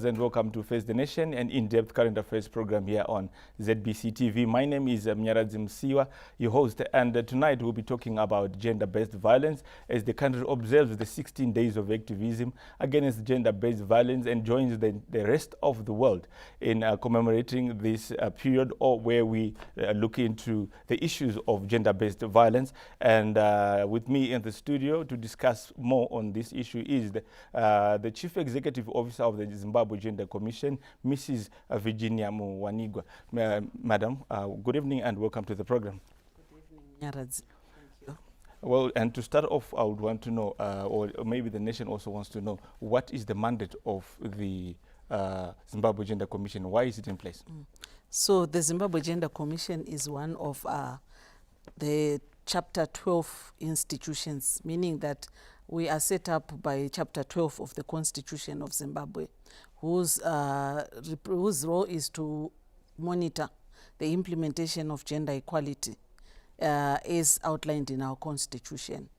And welcome to Face the Nation, an in-depth current affairs program here on ZBC TV. My name is Mnyaradzi Msiwa, your host, and tonight we'll be talking about gender-based violence as the country observes the 16 days of activism against gender-based violence and joins the rest of the world in commemorating this period where we look into the issues of gender-based violence. And with me in the studio to discuss more on this issue is the Chief Executive Officer of the Zimbabwe Gender Commission, Mrs. Virginia Muwanigwa. Madam, good evening and welcome to the program. Good evening, Nyaradzi. Thank you. Well, and to start off, I would want to know, or maybe the nation also wants to know, what is the mandate of the Zimbabwe Gender Commission? Why is it in place? So the Zimbabwe Gender Commission is one of the Chapter 12 institutions, meaning that we are set up by Chapter 12 of the Constitution of Zimbabwe, whose role is to monitor the implementation of gender equality as outlined in our Constitution.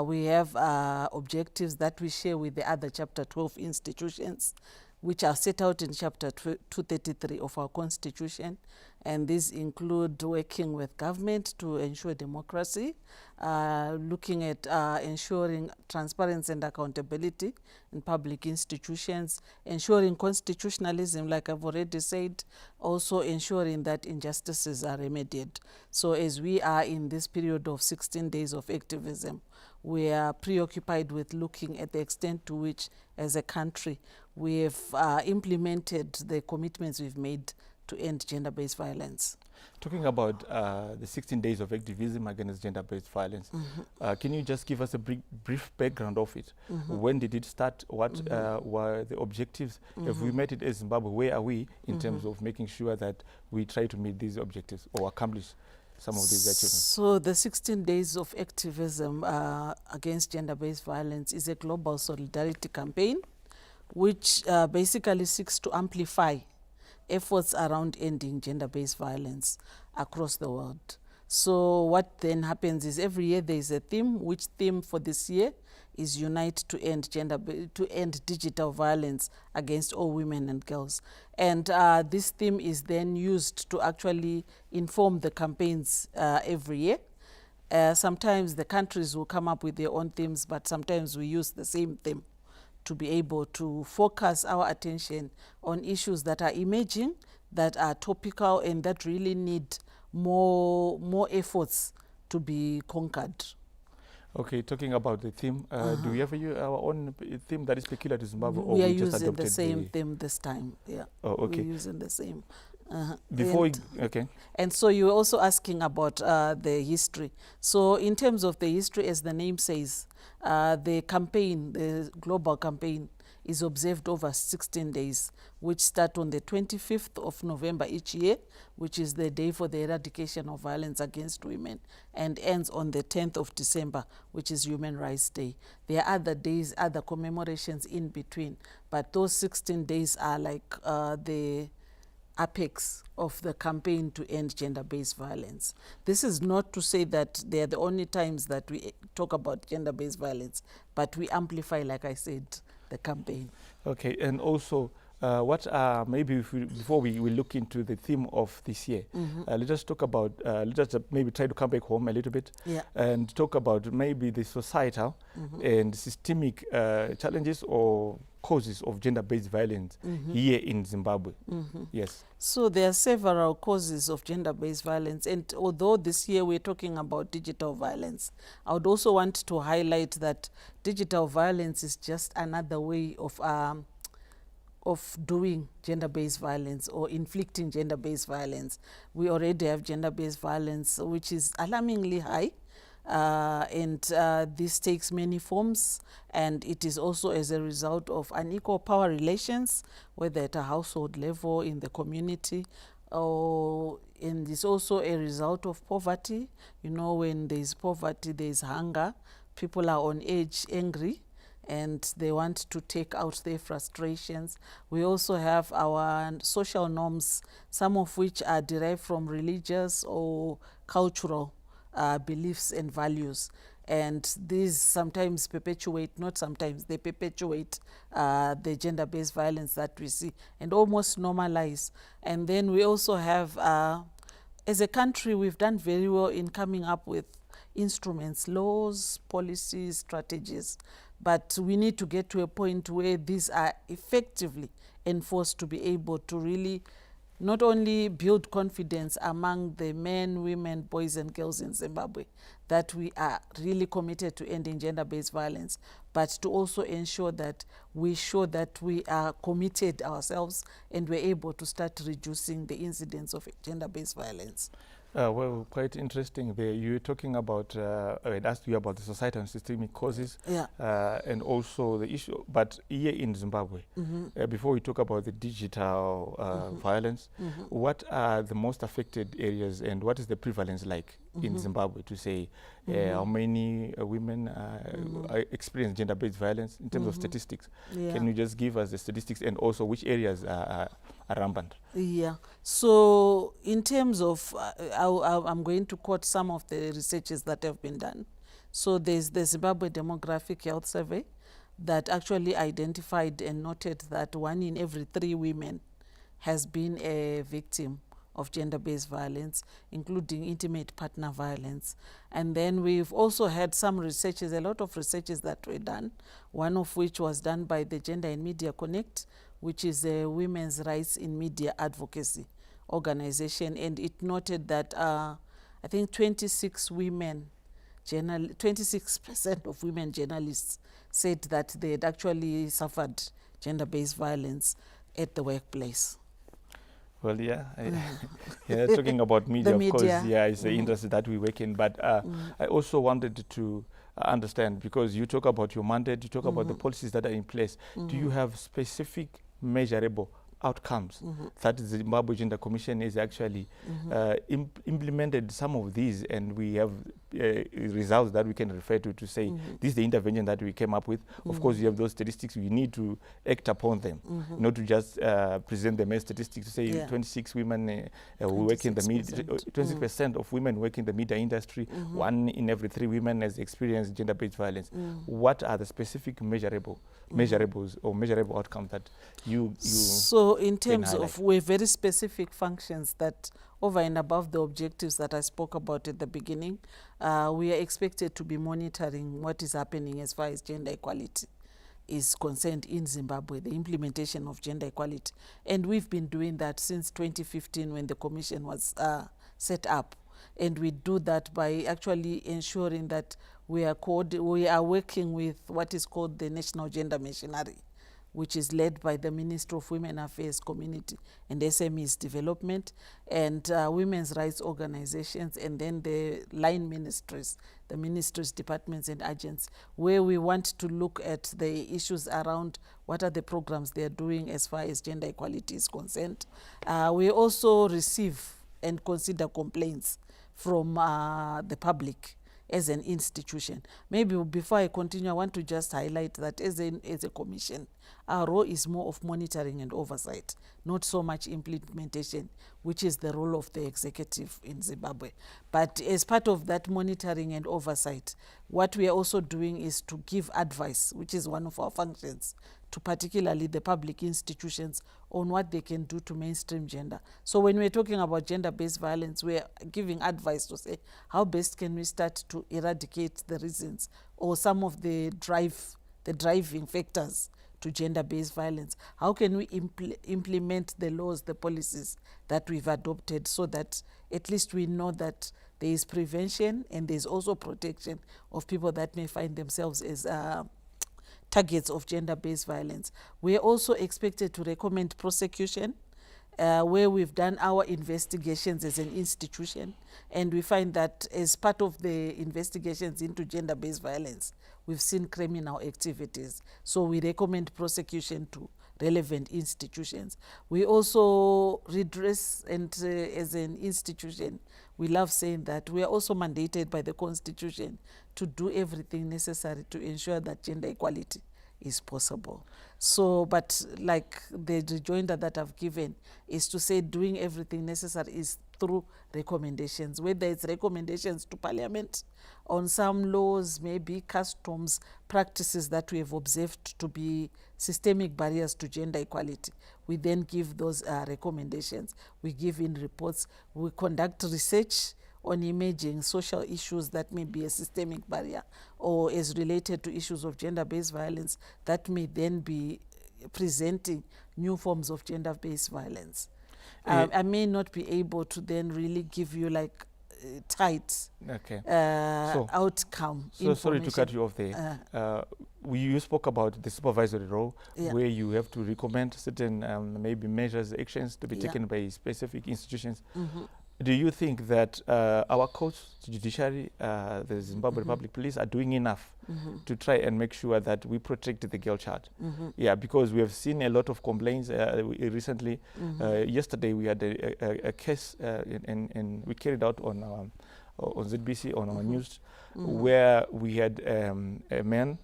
We have objectives that we share with the other Chapter 12 institutions, which are set out in Chapter 233 of our Constitution, and these include working with government to ensure democracy, looking at ensuring transparency and accountability in public institutions, ensuring constitutionalism, like I've already said, also ensuring that injustices are remedied. So as we are in this period of 16 days of activism, we are preoccupied with looking at the extent to which, as a country, we have implemented the commitments we've made to end gender-based violence. Talking about the 16 days of activism against gender-based violence, can you just give us a brief background of it? When did it start? What were the objectives? Have we met it as Zimbabwe? Where are we in terms of making sure that we try to meet these objectives or accomplish some of these achievements? So the 16 days of activism against gender-based violence is a global solidarity campaign which basically seeks to amplify efforts around ending gender-based violence across the world. So what then happens is every year there is a theme, which theme for this year is Unite to end digital violence against all women and girls. And this theme is then used to actually inform the campaigns every year. Sometimes the countries will come up with their own themes, but sometimes we use the same theme to be able to focus our attention on issues that are emerging, that are topical, and that really need more efforts to be conquered. Okay, talking about the theme, do we have our own theme that is peculiar to Zimbabwe? We are using the same theme this time, yeah. Oh, okay. We're using the same. Okay. And so you were also asking about the history. So in terms of the history, as the name says, the campaign, the global campaign, is observed over 16 days, which start on the 25th of November each year, which is the day for the eradication of violence against women, and ends on the 10th of December, which is Human Rights Day. There are other days, other commemorations in between, but those 16 days are like the apex of the campaign to end gender-based violence. This is not to say that they're the only times that we talk about gender-based violence, but we amplify, like I said, the campaign. Okay, and also what maybe before we look into the theme of this year, let us talk about, let us maybe try to come back home a little bit and talk about maybe the societal and systemic challenges or causes of gender-based violence here in Zimbabwe. Yes. So there are several causes of gender-based violence, and although this year we're talking about digital violence, I would also want to highlight that digital violence is just another way of doing gender-based violence or inflicting gender-based violence. We already have gender-based violence, which is alarmingly high. And this takes many forms, and it is also as a result of unequal power relations, whether at a household level, in the community, and it's also a result of poverty. You know, when there's poverty, there's hunger. People are on edge, angry, and they want to take out their frustrations. We also have our social norms, some of which are derived from religious or cultural beliefs and values. And these sometimes perpetuate, not sometimes, they perpetuate the gender-based violence that we see and almost normalize. And then we also have, as a country, we've done very well in coming up with instruments, laws, policies, strategies. But we need to get to a point where these are effectively enforced to be able to really not only build confidence among the men, women, boys and girls in Zimbabwe that we are really committed to ending gender-based violence, but to also ensure that we show that we are committed ourselves and we're able to start reducing the incidence of gender-based violence. Well, quite interesting there. You were talking about, I asked you about the societal and systemic causes, Yeah. And also the issue, but here in Zimbabwe, before we talk about the digital violence, what are the most affected areas and what is the prevalence like in Zimbabwe to say how many women experience gender-based violence in terms of statistics? Yeah. Can you just give us the statistics and also which areas are rampant? Yeah. So in terms of, I'm going to quote some of the researches that have been done. So there's the Zimbabwe Demographic Health Survey that actually identified and noted that 1 in every 3 women has been a victim of gender-based violence, including intimate partner violence. And then we've also had some researches, a lot of researches that were done, one of which was done by the Gender and Media Connect, which is a women's rights in media advocacy organization. And it noted that I think 26% of women journalists said that they had actually suffered gender-based violence at the workplace. Well, yeah, yeah, talking about media, of course, yeah, it's the industry that we work in. But I also wanted to understand, because you talk about your mandate, you talk about the policies that are in place. Do you have specific measurable outcomes that the Zimbabwe Gender Commission is actually implemented some of these, and we have results that we can refer to say this is the intervention that we came up with? Of course, you have those statistics, we need to act upon them, not to just present them as statistics to say 26 women who work in the media, 20% of women work in the media industry, 1 in every 3 women has experienced gender-based violence. What are the specific measurables or measurable outcomes that you so in terms of we're very specific functions that over and above the objectives that I spoke about at the beginning, we are expected to be monitoring what is happening as far as gender equality is concerned in Zimbabwe, the implementation of gender equality. And we've been doing that since 2015 when the commission was set up. And we do that by actually ensuring that we are working with what is called the National Gender Machinery, which is led by the Ministry of Women Affairs, Community and SMEs Development, and women's rights organizations, and then the line ministries, the ministries, departments and agents, where we want to look at the issues around what are the programs they are doing as far as gender equality is concerned. We also receive and consider complaints from the public as an institution. Maybe before I continue, I want to just highlight that as a commission, our role is more of monitoring and oversight, not so much implementation, which is the role of the executive in Zimbabwe. But as part of that monitoring and oversight, what we are also doing is to give advice, which is one of our functions, to particularly the public institutions on what they can do to mainstream gender. So when we're talking about gender-based violence, we're giving advice to say, how best can we start to eradicate the reasons or some of the driving factors to gender-based violence? How can we implement the laws, the policies that we've adopted so that at least we know that there is prevention and there's also protection of people that may find themselves as targets of gender-based violence. We are also expected to recommend prosecution where we've done our investigations as an institution, and we find that as part of the investigations into gender-based violence, we've seen criminal activities. So we recommend prosecution to relevant institutions. We also redress, and as an institution, we love saying that we are also mandated by the Constitution to do everything necessary to ensure that gender equality is possible. So, but like the rejoinder that I've given is to say doing everything necessary is through recommendations, whether it's recommendations to Parliament on some laws, maybe customs, practices that we have observed to be systemic barriers to gender equality. We then give those recommendations. We give in reports. We conduct research on emerging social issues that may be a systemic barrier or is related to issues of gender-based violence that may then be presenting new forms of gender-based violence. I may not be able to then really give you like tight outcome. So sorry to cut you off there. You spoke about the supervisory role, where you have to recommend certain maybe measures, actions to be taken by specific institutions. Do you think that our courts, judiciary, the Zimbabwe Republic Police are doing enough to try and make sure that we protect the girl child? Yeah, because we have seen a lot of complaints recently. Yesterday we had a case and we carried out on ZBC, on our news, where we had a man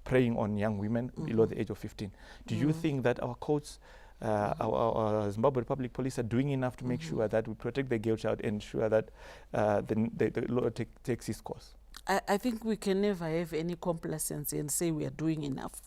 preying on young women below the age of 15. Do you think that our courts, our Zimbabwe Republic Police are doing enough to make sure that we protect the girl child and ensure that the law takes its course? I think we can never have any complacency and say we are doing enough,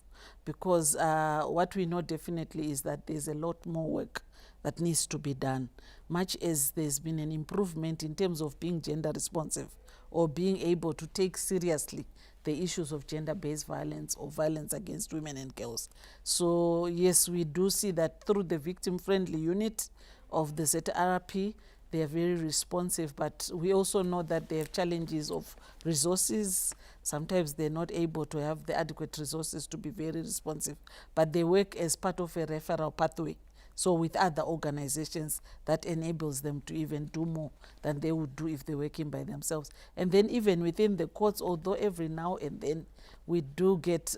because what we know definitely is that there's a lot more work that needs to be done. Much as there's been an improvement in terms of being gender responsive or being able to take seriously the issues of gender-based violence or violence against women and girls. So yes, we do see that through the victim-friendly unit of the ZRP, they are very responsive, but we also know that they have challenges of resources. Sometimes they're not able to have the adequate resources to be very responsive, but they work as part of a referral pathway. So with other organizations, that enables them to even do more than they would do if they're working by themselves. And then even within the courts, although every now and then we do get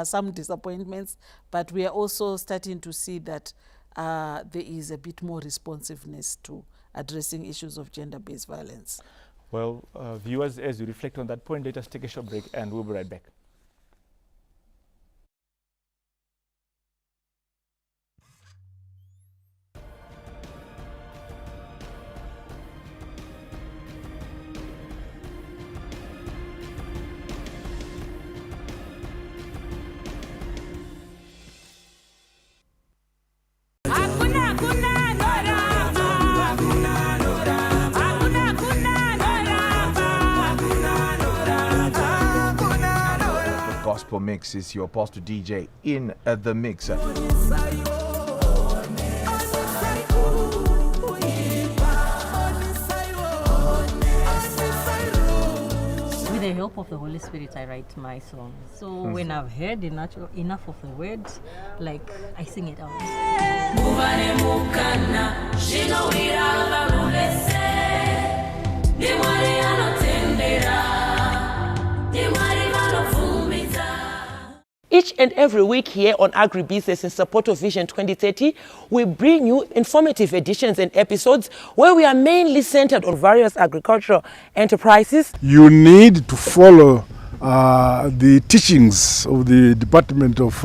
some disappointments, but we are also starting to see that there is a bit more responsiveness to addressing issues of gender-based violence. Well, viewers, as you reflect on that point, let us take a short break and we'll be right back. Gospel Mix is your Apostle DJ in the mix. With the help of the Holy Spirit, I write my song. So when I've heard enough of the word, like I sing it out. Each and every week here on Agribusiness in support of Vision 2030, we bring you informative editions and episodes where we are mainly centered on various agricultural enterprises. You need to follow the teachings of the Department of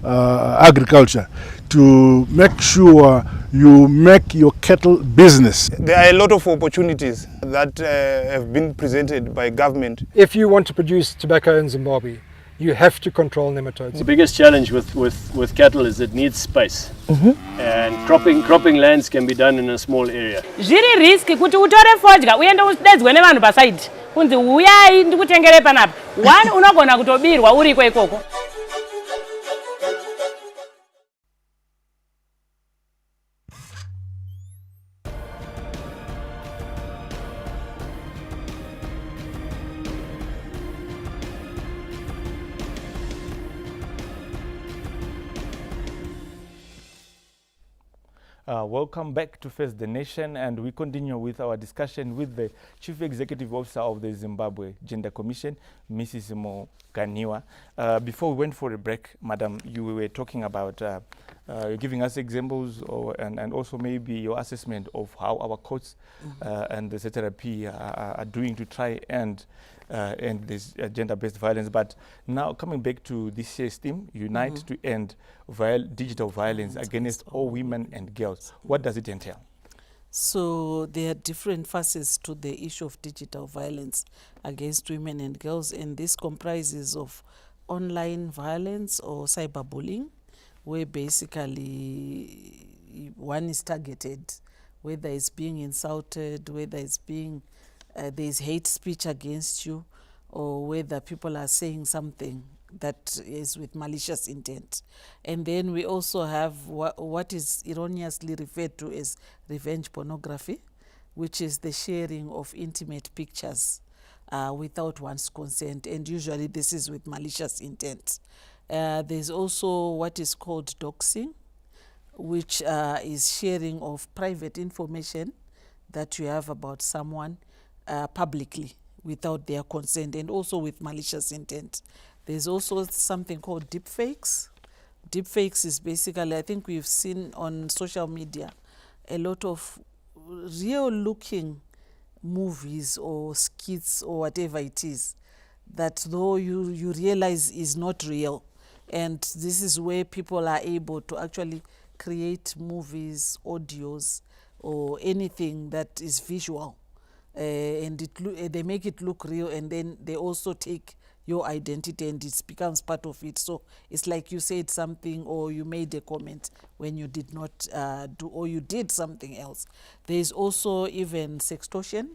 Agriculture to make sure you make your cattle business. There are a lot of opportunities that have been presented by government. If you want to produce tobacco in Zimbabwe, you have to control nematodes. The biggest challenge with cattle is it needs space. And cropping lands can be done in a small area. Zviri risk kuti utore fodya uende udedzwe nevanhu paside kunzi uyai ndikutengere panapa. One unogona kutobirwa uriko ikoko. Welcome back to Face the Nation, and we continue with our discussion with the Chief Executive Officer of the Zimbabwe Gender Commission, Mrs. Moganiwa. Before we went for a break, Madam, you were talking about giving us examples and also maybe your assessment of how our courts and the ZRP are doing to try and end this gender-based violence. But now coming back to this year's theme, Unite to End Digital Violence Against All Women and Girls. What does it entail? So there are different facets to the issue of digital violence against women and girls, and this comprises of online violence or cyberbullying, where basically one is targeted, whether it's being insulted, whether it's being there's hate speech against you, or whether people are saying something that is with malicious intent. And then we also have what is erroneously referred to as revenge pornography, which is the sharing of intimate pictures without one's consent, and usually this is with malicious intent. There's also what is called doxing, which is sharing of private information that you have about someone publicly without their consent, and also with malicious intent. There's also something called deepfakes. Deepfakes is basically, I think we've seen on social media, a lot of real looking movies or skits or whatever it is, that though you realize is not real. And this is where people are able to actually create movies, audios, or anything that is visual. And they make it look real, and then they also take your identity and it becomes part of it. So it's like you said something or you made a comment when you did not do, or you did something else. There's also even sextortion,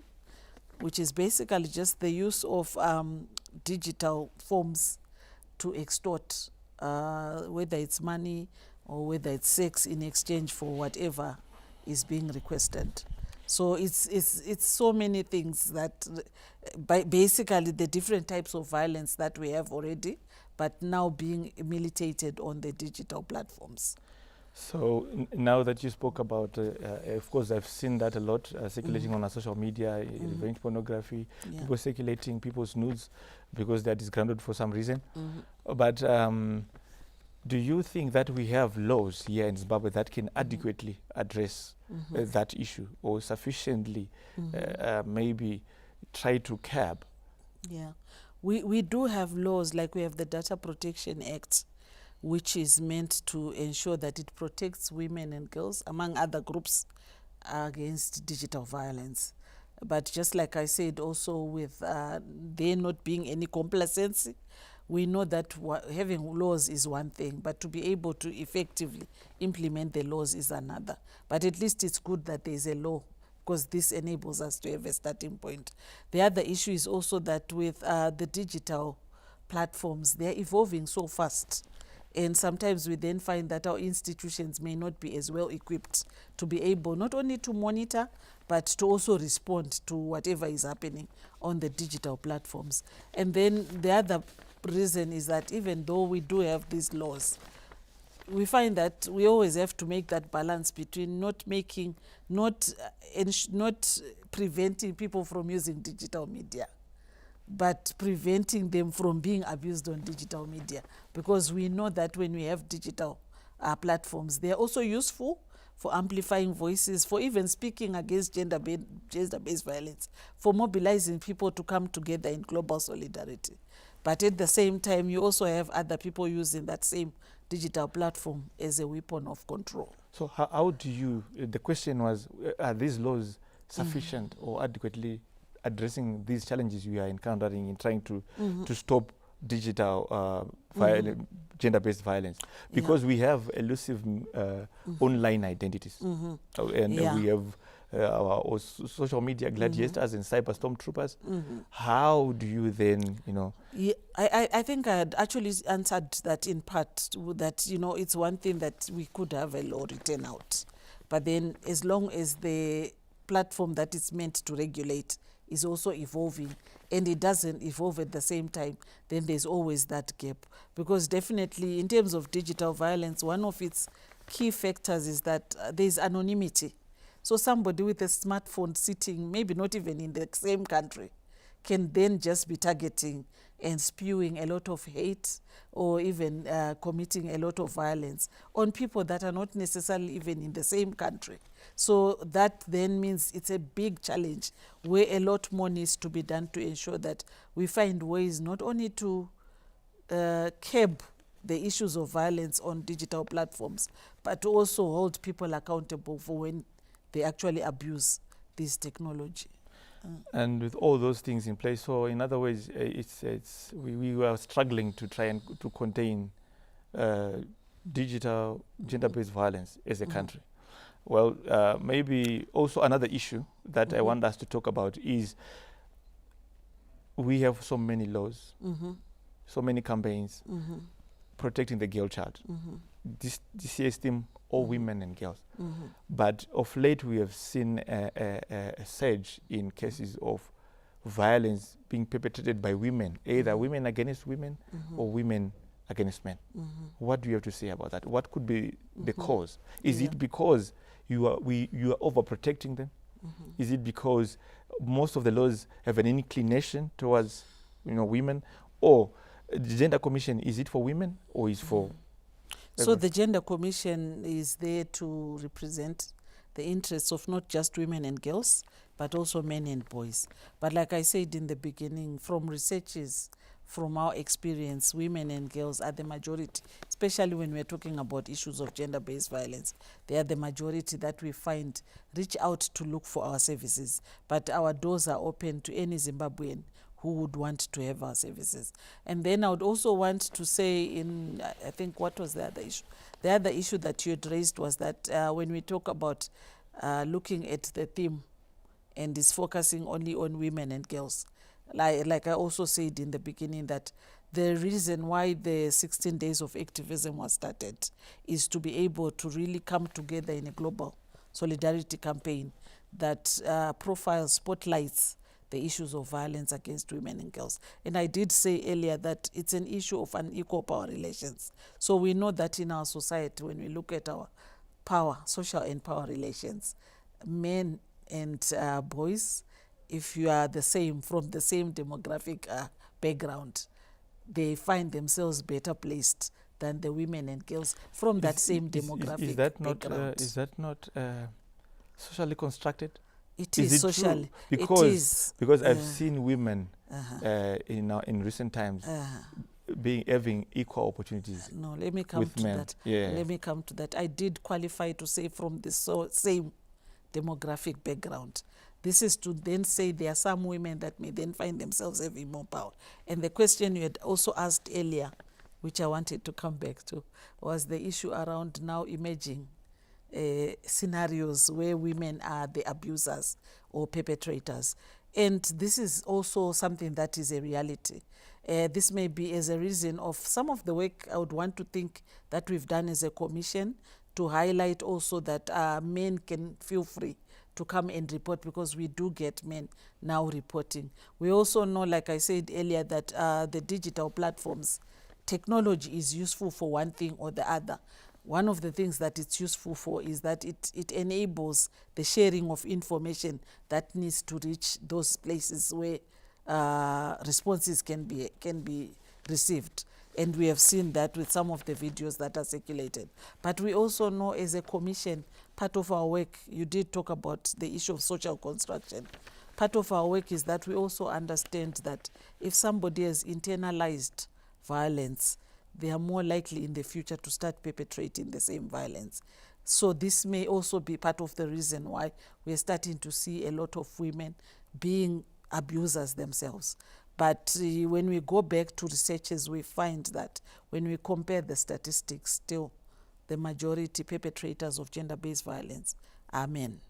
which is basically just the use of digital forms to extort, whether it's money or whether it's sex in exchange for whatever is being requested. So it's so many things that basically the different types of violence that we have already, but now being militated on the digital platforms. So now that you spoke about, of course, I've seen that a lot circulating on our social media, revenge pornography, people circulating people's nudes because they're disgruntled for some reason. But do you think that we have laws here in Zimbabwe that can adequately address that issue, or sufficiently maybe try to curb? Yeah, we do have laws, like we have the Data Protection Act, which is meant to ensure that it protects women and girls, among other groups, against digital violence. But just like I said, also with there not being any complacency, we know that having laws is one thing, but to be able to effectively implement the laws is another. But at least it's good that there's a law, because this enables us to have a starting point. The other issue is also that with the digital platforms, they're evolving so fast. And sometimes we then find that our institutions may not be as well equipped to be able not only to monitor, but to also respond to whatever is happening on the digital platforms. And then the other reason is that even though we do have these laws, we find that we always have to make that balance between not preventing people from using digital media, but preventing them from being abused on digital media. Because we know that when we have digital platforms, they are also useful for amplifying voices, for even speaking against gender-based violence, for mobilizing people to come together in global solidarity. But at the same time, you also have other people using that same digital platform as a weapon of control. So how do you, the question was, are these laws sufficient or adequately addressing these challenges we are encountering in trying to stop digital gender-based violence? Because we have elusive online identities, and we have our social media gladiators and cyber stormtroopers. How do you then, Yeah, I think I had actually answered that in part, that, it's one thing that we could have a law written out. But then as long as the platform that is meant to regulate is also evolving, and it doesn't evolve at the same time, then there's always that gap. Because definitely in terms of digital violence, one of its key factors is that there's anonymity. So somebody with a smartphone sitting, maybe not even in the same country, can then just be targeting and spewing a lot of hate, or even committing a lot of violence on people that are not necessarily even in the same country. So that then means it's a big challenge where a lot more needs to be done to ensure that we find ways not only to curb the issues of violence on digital platforms, but to also hold people accountable for when they actually abuse this technology. And with all those things in place, so in other words, we were struggling to try and to contain digital gender-based violence as a country. Well, maybe also another issue that I want us to talk about is we have so many laws, so many campaigns protecting the girl child. This system, all women and girls. But of late, we have seen a surge in cases of violence being perpetrated by women, either women against women or women against men. What do you have to say about that? What could be the cause? Is it because you are overprotecting them? Is it because most of the laws have an inclination towards women? Or the Gender Commission, is it for women or is for So the Gender Commission is there to represent the interests of not just women and girls, but also men and boys. But like I said in the beginning, from researches, from our experience, women and girls are the majority, especially when we're talking about issues of gender-based violence. They are the majority that we find reach out to look for our services. But our doors are open to any Zimbabwean who would want to have our services. And then I would also want to say I think what was the other issue? The other issue that you had raised was that when we talk about looking at the theme and is focusing only on women and girls, like I also said in the beginning, that the reason why the 16 days of activism was started is to be able to really come together in a global solidarity campaign that profiles, spotlights the issues of violence against women and girls. And I did say earlier that it's an issue of unequal power relations. So we know that in our society, when we look at our power, social and power relations, men and boys, if you are the same, from the same demographic background, they find themselves better placed than the women and girls from that same demographic background. Is that not socially constructed? It is socially. Because I've seen women in recent times having equal opportunities. No, let me come to that. Yeah. Let me come to that. I did qualify to say from the same demographic background. This is to then say there are some women that may then find themselves having more power. And the question you had also asked earlier, which I wanted to come back to, was the issue around now emerging scenarios where women are the abusers or perpetrators. And this is also something that is a reality. This may be as a reason of some of the work I would want to think that we've done as a commission to highlight also that men can feel free to come and report, because we do get men now reporting. We also know, like I said earlier, that the digital platforms, technology is useful for one thing or the other. One of the things that it's useful for is that it enables the sharing of information that needs to reach those places where responses can be received. And we have seen that with some of the videos that are circulated. But we also know as a commission, part of our work, you did talk about the issue of social construction. Part of our work is that we also understand that if somebody has internalized violence, they are more likely in the future to start perpetrating the same violence. So this may also be part of the reason why we're starting to see a lot of women being abusers themselves. But when we go back to researches, we find that when we compare the statistics, still the majority perpetrators of gender-based violence are men.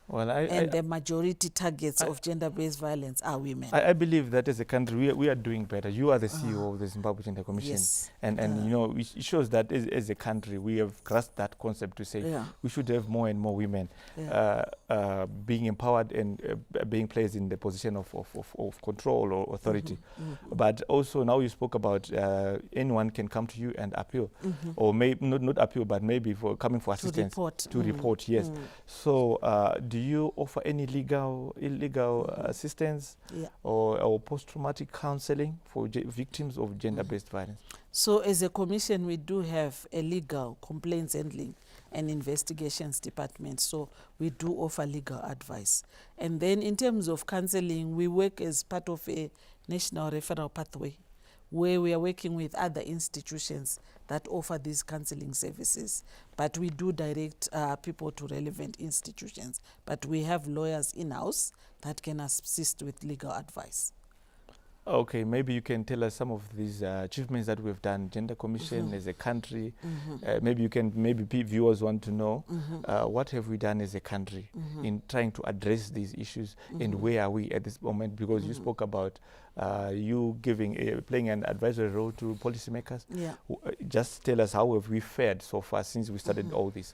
Well, the majority targets of gender-based violence are women. I believe that as a country, we are doing better. You are the CEO of the Zimbabwe Gender Commission. Yes. And it shows that as a country, we have grasped that concept to say we should have more and more women being empowered and being placed in the position of control or authority. But also now you spoke about anyone can come to you and appeal, or maybe not appeal, but maybe for coming for assistance. To report, yes. So do you offer any illegal assistance or post-traumatic counseling for victims of gender-based violence? So as a commission, we do have a legal complaints handling and investigations department. So we do offer legal advice. And then in terms of counseling, we work as part of a national referral pathway, where we are working with other institutions that offer these counseling services. But we do direct people to relevant institutions. But we have lawyers in-house that can assist with legal advice. Okay, maybe you can tell us some of these achievements that we've done, Gender Commission as a country. Maybe viewers want to know what have we done as a country in trying to address these issues, and where are we at this moment? Because you spoke about you playing an advisory role to policymakers. Yeah. Just tell us, how have we fared so far since we started all this?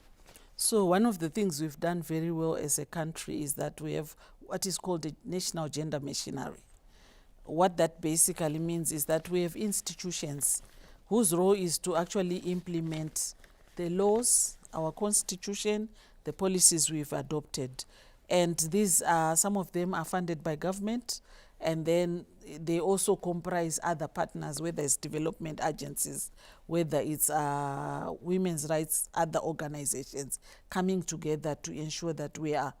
So one of the things we've done very well as a country is that we have what is called the National Gender Machinery. What that basically means is that we have institutions whose role is to actually implement the laws, our constitution, the policies we've adopted. And these are, some of them are funded by government, and then they also comprise other partners, whether it's development agencies, whether it's women's rights, other organizations coming together to ensure that we are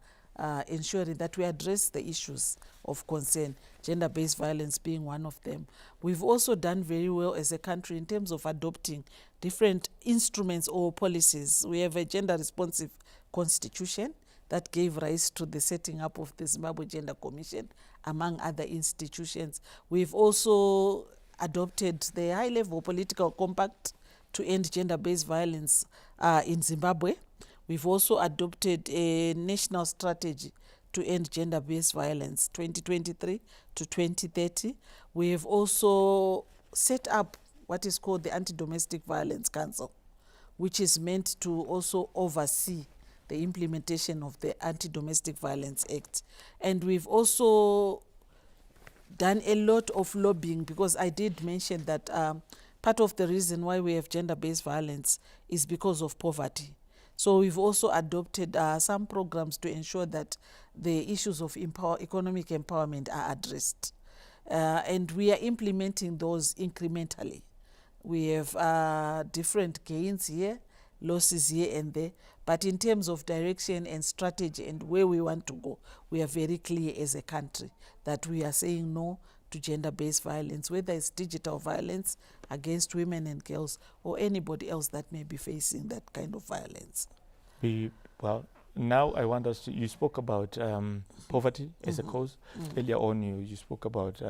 ensuring that we address the issues of concern, gender-based violence being one of them. We've also done very well as a country in terms of adopting different instruments or policies. We have a gender-responsive constitution that gave rise to the setting up of the Zimbabwe Gender Commission, among other institutions. We've also adopted the high-level political compact to end gender-based violence in Zimbabwe. We've also adopted a national strategy to end gender-based violence, 2023 to 2030. We have also set up what is called the Anti-Domestic Violence Council, which is meant to also oversee the implementation of the Anti-Domestic Violence Act. And we've also done a lot of lobbying, because I did mention that part of the reason why we have gender-based violence is because of poverty. So we've also adopted some programs to ensure that the issues of economic empowerment are addressed. And we are implementing those incrementally. We have different gains here, losses here and there, but in terms of direction and strategy and where we want to go, we are very clear as a country that we are saying no to gender-based violence, whether it's digital violence against women and girls or anybody else that may be facing that kind of violence. Well, now I want us to, you spoke about poverty as a cause. Earlier on you spoke about,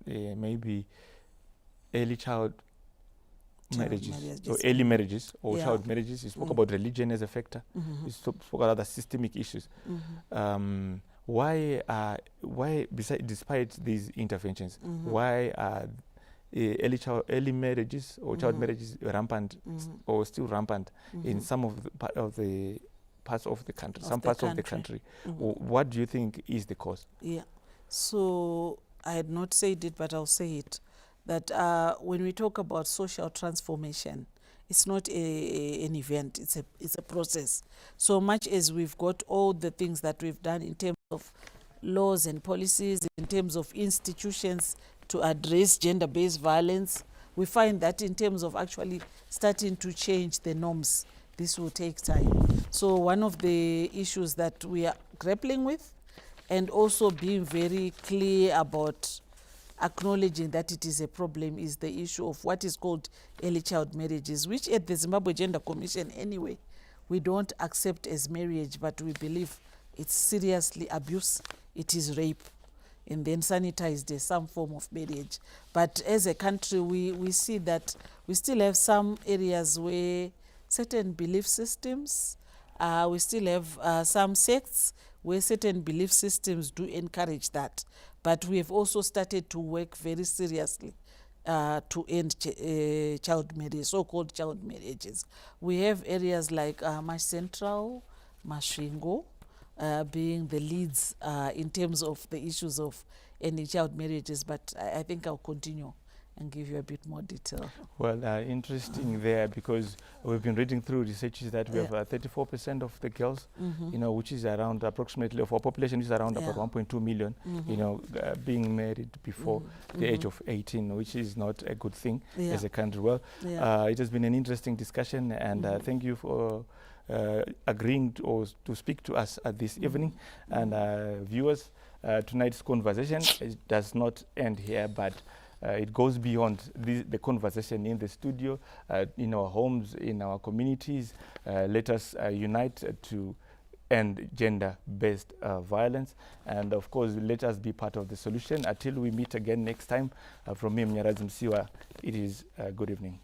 maybe early child marriages, or early marriages, or child marriages. You spoke about religion as a factor. You spoke about other systemic issues. Why, despite these interventions, why are early marriages or child marriages rampant or still rampant in some of the parts of the country, parts of the country? What do you think is the cause? Yeah, so I had not said it, but I'll say it, that when we talk about social transformation, it's not an event, it's a process. So much as we've got all the things that we've done in terms of laws and policies, in terms of institutions to address gender-based violence, we find that in terms of actually starting to change the norms, this will take time. So one of the issues that we are grappling with, and also being very clear about acknowledging that it is a problem, is the issue of what is called early child marriages, which at the Zimbabwe Gender Commission anyway, we don't accept as marriage, but we believe it's seriously abuse, it is rape, and then sanitized as some form of marriage. But as a country, we see that we still have some areas where certain belief systems, we still have some sects where certain belief systems do encourage that. But we have also started to work very seriously to end child marriage, so-called child marriages. We have areas like Mash Central, Masvingo, being the leads in terms of the issues of ending child marriages, but I think I'll continue and give you a bit more detail. Well, interesting there, because we've been reading through researches that we have 34% of the girls, you know, which is around approximately, of our population is around about 1.2 million, you know, being married before the age of 18, which is not a good thing as a country. Well, it has been an interesting discussion, and thank you for agreeing to speak to us at this evening. And viewers, tonight's conversation does not end here, but It goes beyond the conversation in the studio, in our homes, in our communities. Let us unite to end gender-based violence. And of course, let us be part of the solution. Until we meet again next time, from me, Mnyarazi Msiwa, it is good evening.